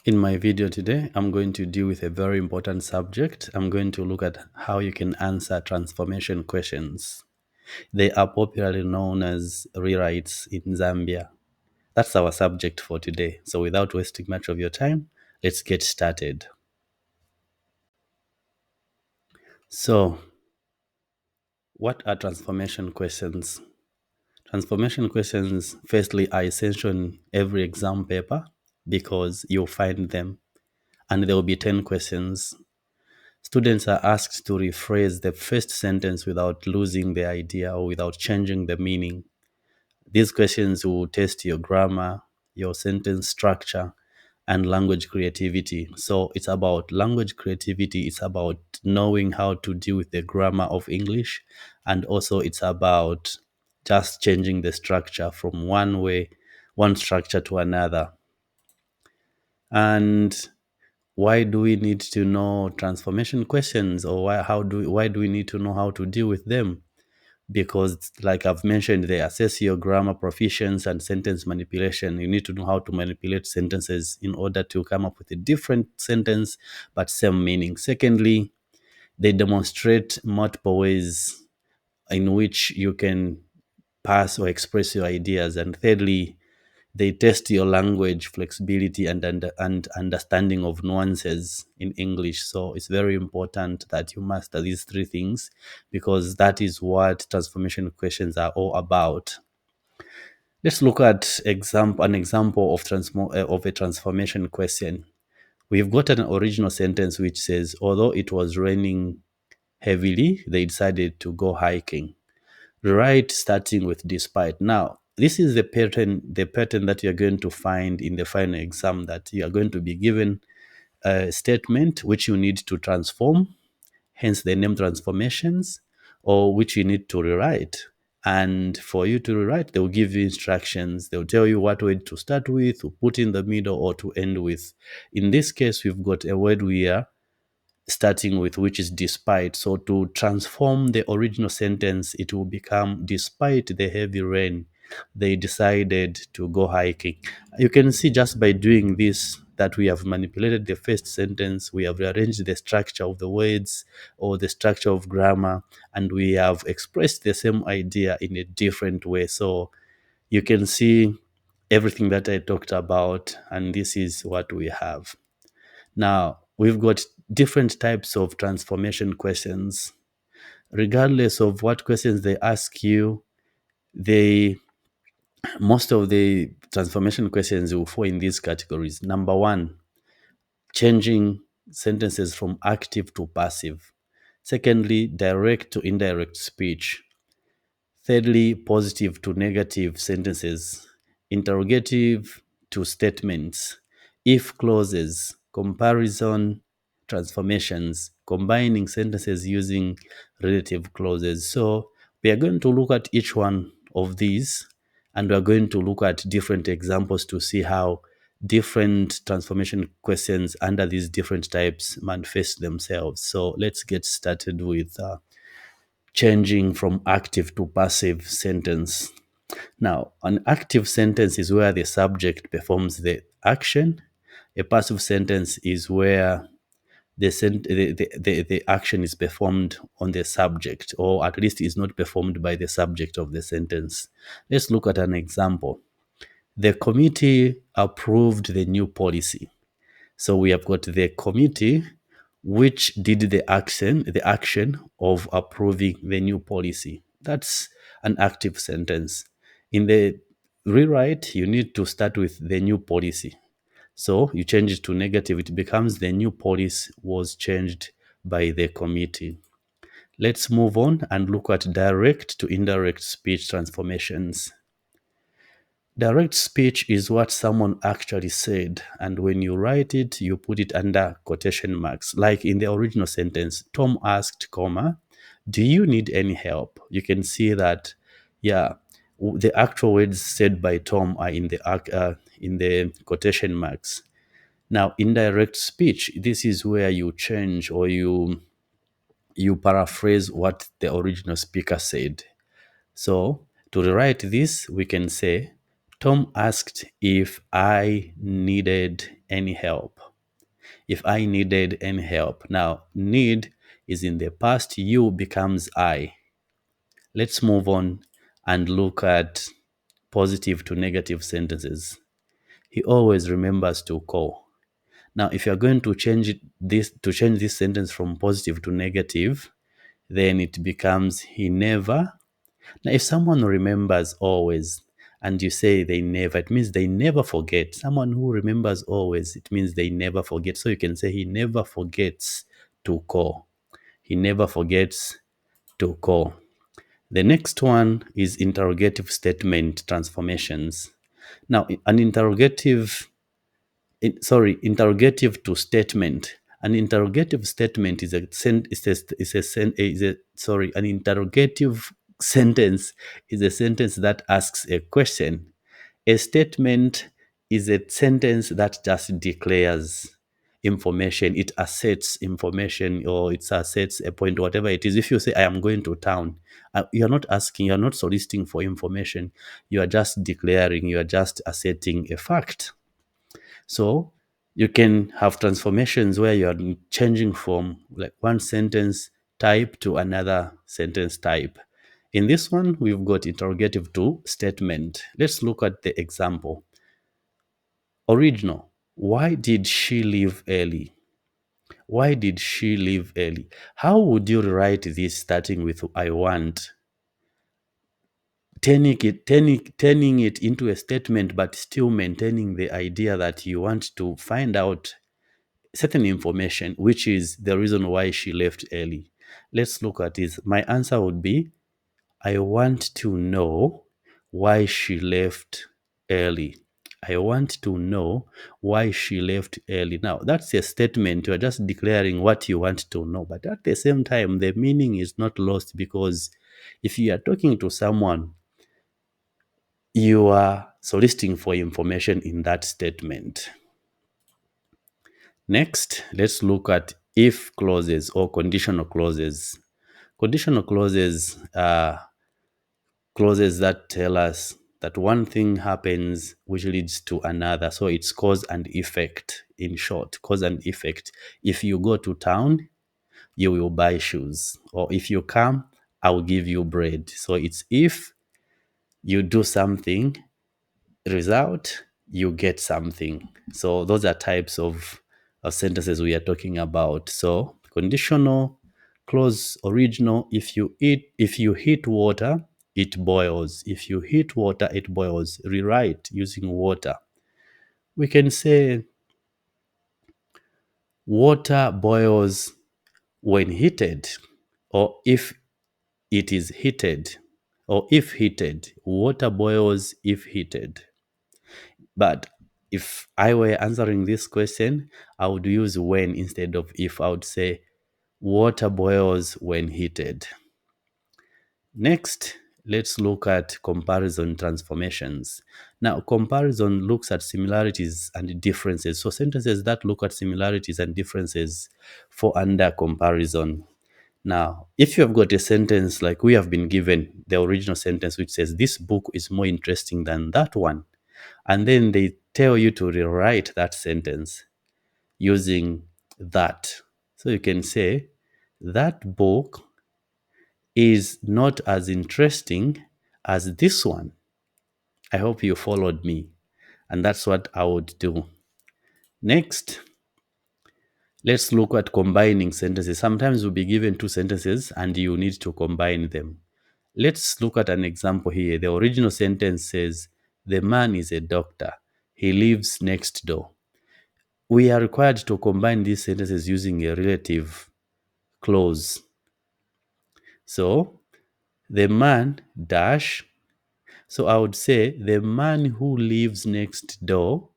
In my video today, I'm going to deal with a very important subject. I'm going to look at how you can answer transformation questions. They are popularly known as rewrites in Zambia. That's our subject for today. So, without wasting much of your time, let's get started. So, what are transformation questions? Transformation questions, firstly, are essential in every exam paper because you'll find them, and there will be 10 questions. Students are asked to rephrase the first sentence without losing the idea or without changing the meaning. These questions will test your grammar, your sentence structure, and language creativity. So it's about language creativity, it's about knowing how to deal with the grammar of English, and also it's about just changing the structure from one structure to another. And why do we need to know transformation questions, or why do we need to know how to deal with them? Because, like I've mentioned, they assess your grammar proficiency and sentence manipulation. You need to know how to manipulate sentences in order to come up with a different sentence but same meaning. Secondly, they demonstrate multiple ways in which you can pass or express your ideas. And thirdly, they test your language flexibility and understanding of nuances in English. So it's very important that you master these three things because that is what transformation questions are all about. Let's look at an example of a transformation question. We've got an original sentence which says, although it was raining heavily, they decided to go hiking. Right, starting with despite. Now, this is the pattern that you're going to find in the final exam, that you are going to be given a statement which you need to transform, hence the name transformations, or which you need to rewrite. And for you to rewrite, they'll give you instructions. They'll tell you what word to start with, to put in the middle, or to end with. In this case, we've got a word we are starting with, which is despite. So to transform the original sentence, it will become despite the heavy rain, they decided to go hiking. You can see just by doing this that we have manipulated the first sentence, we have rearranged the structure of the words or the structure of grammar, and we have expressed the same idea in a different way. So you can see everything that I talked about, and this is what we have. Now, we've got different types of transformation questions. Regardless of what questions they ask you, they most of the transformation questions will fall in these categories. Number one, changing sentences from active to passive. Secondly, direct to indirect speech. Thirdly, positive to negative sentences, interrogative to statements, if clauses, comparison, transformations, combining sentences using relative clauses. So we are going to look at each one of these, and we are going to look at different examples to see how different transformation questions under these different types manifest themselves. So let's get started with changing from active to passive sentence. Now, an active sentence is where the subject performs the action. A passive sentence is where the action is performed on the subject, or at least is not performed by the subject of the sentence. Let's look at an example. The committee approved the new policy. So we have got the committee which did the action of approving the new policy. That's an active sentence. In the rewrite, you need to start with the new policy. So you change it to negative, it becomes the new policy was changed by the committee. Let's move on and look at direct to indirect speech transformations. Direct speech is what someone actually said, and when you write it, you put it under quotation marks. Like in the original sentence, Tom asked, comma, do you need any help? You can see that, yeah, the actual words said by Tom are in the quotation marks. Now, indirect speech, this is where you change or you paraphrase what the original speaker said. So to rewrite this, we can say, Tom asked if I needed any help. If I needed any help. Now, need is in the past, you becomes I. Let's move on and look at positive to negative sentences. He always remembers to call. Now, if you're going to change this sentence from positive to negative, then it becomes he never. Now, if someone remembers always and you say they never, it means they never forget. Someone who remembers always, it means they never forget. So you can say he never forgets to call. He never forgets to call. The next one is interrogative statement transformations. Now, an interrogative to statement. An interrogative statement is an interrogative sentence is a sentence that asks a question. A statement is a sentence that just declares information. It asserts information, or it asserts a point, whatever it is. If you say, I am going to town, you're not asking, you're not soliciting for information. You are just declaring, you are just asserting a fact. So you can have transformations where you are changing from like one sentence type to another sentence type. In this one, we've got interrogative to statement. Let's look at the example. Original. Why did she leave early? Why did she leave early? How would you write this starting with I want? Turning it into a statement, but still maintaining the idea that you want to find out certain information, which is the reason why she left early. Let's look at this. My answer would be I want to know why she left early. I want to know why she left early. Now, that's a statement. You're just declaring what you want to know. But at the same time, the meaning is not lost, because if you are talking to someone, you are soliciting for information in that statement. Next, let's look at if clauses or conditional clauses. Conditional clauses are clauses that tell us that one thing happens which leads to another. So it's cause and effect. In short, cause and effect. If you go to town, you will buy shoes. Or if you come, I will give you bread. So it's if you do something, result, you get something. So those are types of sentences we are talking about. So conditional, clause, original. If you heat water, it boils. If you heat water, it boils. Rewrite using water. We can say water boils when heated, or if it is heated, or if heated. Water boils if heated. But if I were answering this question, I would use when instead of if. I would say water boils when heated. Next, let's look at comparison transformations. Now, comparison looks at similarities and differences. So sentences that look at similarities and differences fall under comparison. Now, if you have got a sentence like we have been given, the original sentence which says, this book is more interesting than that one, and then they tell you to rewrite that sentence using that. So you can say, that book is not as interesting as this one. I hope you followed me. And that's what I would do. Next, let's look at combining sentences. Sometimes we'll be given two sentences and you need to combine them. Let's look at an example here. The original sentence says, the man is a doctor. He lives next door. We are required to combine these sentences using a relative clause. So, the man dash. So I would say, the man who lives next door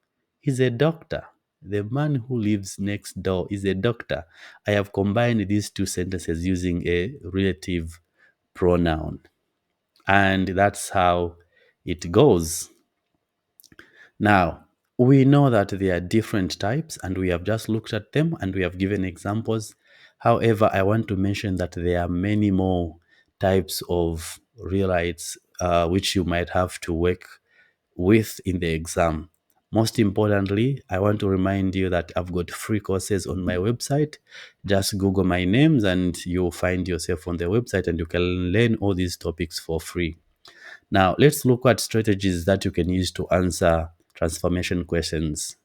is a doctor. The man who lives next door is a doctor. I have combined these two sentences using a relative pronoun. And that's how it goes. Now, we know that there are different types and we have just looked at them and we have given examples. However, I want to mention that there are many more types of rewrites which you might have to work with in the exam. Most importantly, I want to remind you that I've got free courses on my website. Just Google my names and you'll find yourself on the website and you can learn all these topics for free. Now, let's look at strategies that you can use to answer transformation questions.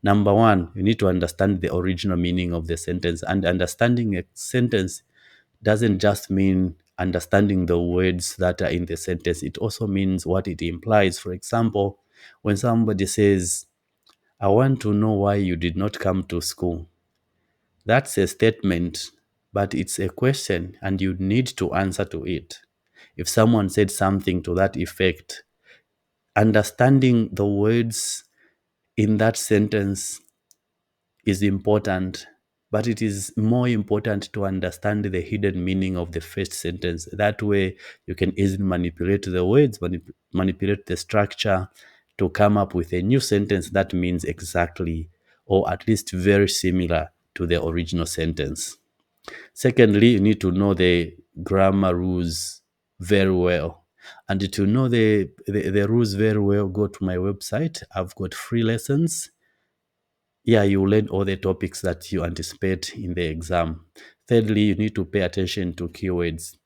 Number one, you need to understand the original meaning of the sentence. And understanding a sentence doesn't just mean understanding the words that are in the sentence, it also means what it implies. For example, when somebody says, I want to know why you did not come to school, that's a statement, but it's a question and you need to answer to it. If someone said something to that effect, understanding the words in that sentence is important, but it is more important to understand the hidden meaning of the first sentence. That way, you can easily manipulate the words, manipulate the structure to come up with a new sentence that means exactly or at least very similar to the original sentence. Secondly, you need to know the grammar rules very well. And to know the rules very well, go to my website. I've got free lessons. Yeah, you learn all the topics that you anticipate in the exam. Thirdly, you need to pay attention to keywords.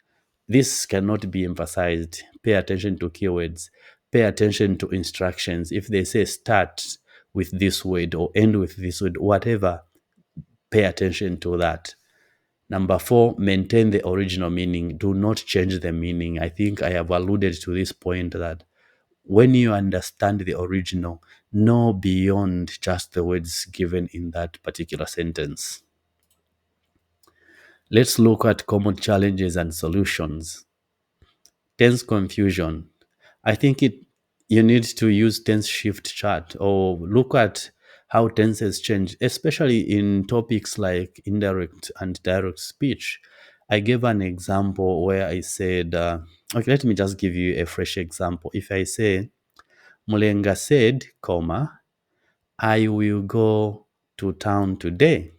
This cannot be emphasized. Pay attention to keywords. Pay attention to instructions. If they say start with this word or end with this word, whatever, pay attention to that. Number four, maintain the original meaning. Do not change the meaning. I think I have alluded to this point that when you understand the original, know beyond just the words given in that particular sentence. Let's look at common challenges and solutions. Tense confusion. I think you need to use tense shift chart or look at how tenses change, especially in topics like indirect and direct speech. I gave an example where I said, okay, let me just give you a fresh example. If I say, Mulenga said, comma, I will go to town today.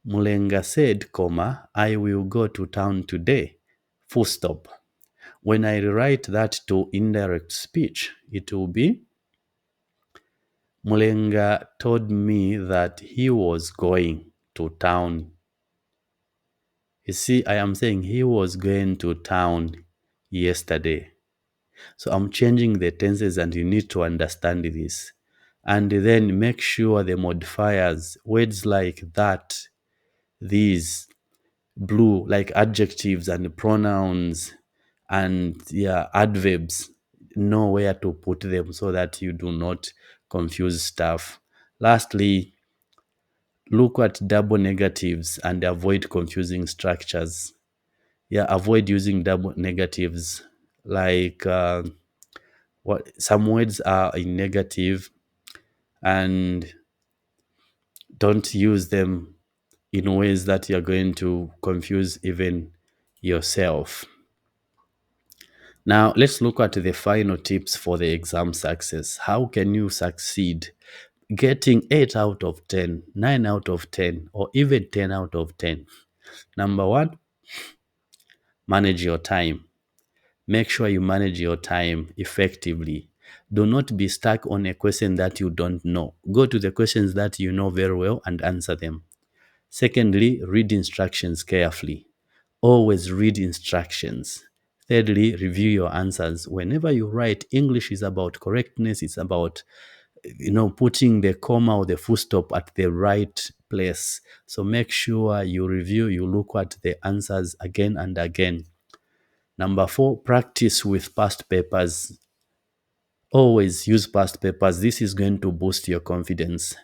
Mulenga said, comma, I will go to town today. Full stop. When I rewrite that to indirect speech, it will be Mulenga told me that he was going to town. You see, I am saying he was going to town yesterday. So I'm changing the tenses and you need to understand this. And then make sure the modifiers, words like that, these, blue, like adjectives and pronouns and yeah, adverbs, know where to put them so that you do not confuse stuff. Lastly, look at double negatives and avoid confusing structures. Yeah, avoid using double negatives. Like what some words are in negative, and don't use them in ways that you're going to confuse even yourself. Now, let's look at the final tips for the exam success. How can you succeed getting 8 out of 10, 9 out of 10, or even 10 out of 10? Number one, manage your time. Make sure you manage your time effectively. Do not be stuck on a question that you don't know. Go to the questions that you know very well and answer them. Secondly, read instructions carefully. Always read instructions. Thirdly, review your answers. Whenever you write, English is about correctness. It's about, putting the comma or the full stop at the right place. So make sure you review, you look at the answers again and again. Number four, practice with past papers. Always use past papers. This is going to boost your confidence.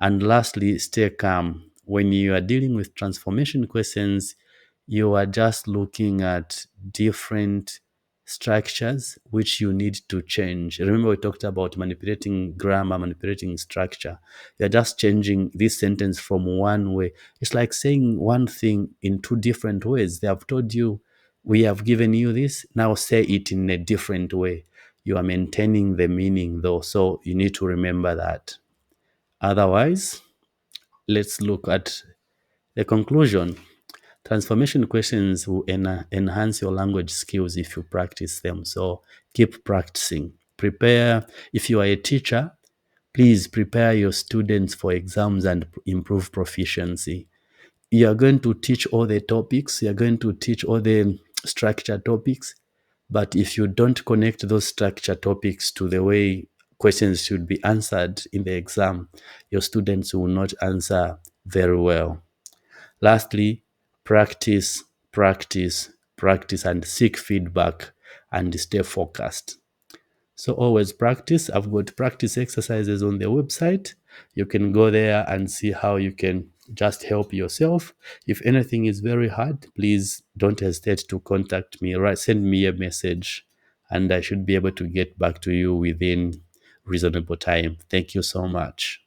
And lastly, stay calm. When you are dealing with transformation questions, you are just looking at different structures which you need to change. Remember, we talked about manipulating grammar, manipulating structure. You're just changing this sentence from one way. It's like saying one thing in two different ways. They have told you, we have given you this, now say it in a different way. You are maintaining the meaning though, so you need to remember that. Otherwise, let's look at the conclusion. Transformation questions will enhance your language skills if you practice them. So keep practicing. Prepare. If you are a teacher, Please prepare your students for exams and improve proficiency. You are going to teach all the topics, you are going to teach all the structured topics, but if you don't connect those structured topics to the way questions should be answered in the exam, your students will not answer very well. Lastly, practice, practice, practice, and seek feedback and stay focused. So always practice. I've got practice exercises on the website. You can go there and see how you can just help yourself. If anything is very hard, please don't hesitate to contact me, right? Send me a message and I should be able to get back to you within reasonable time. Thank you so much.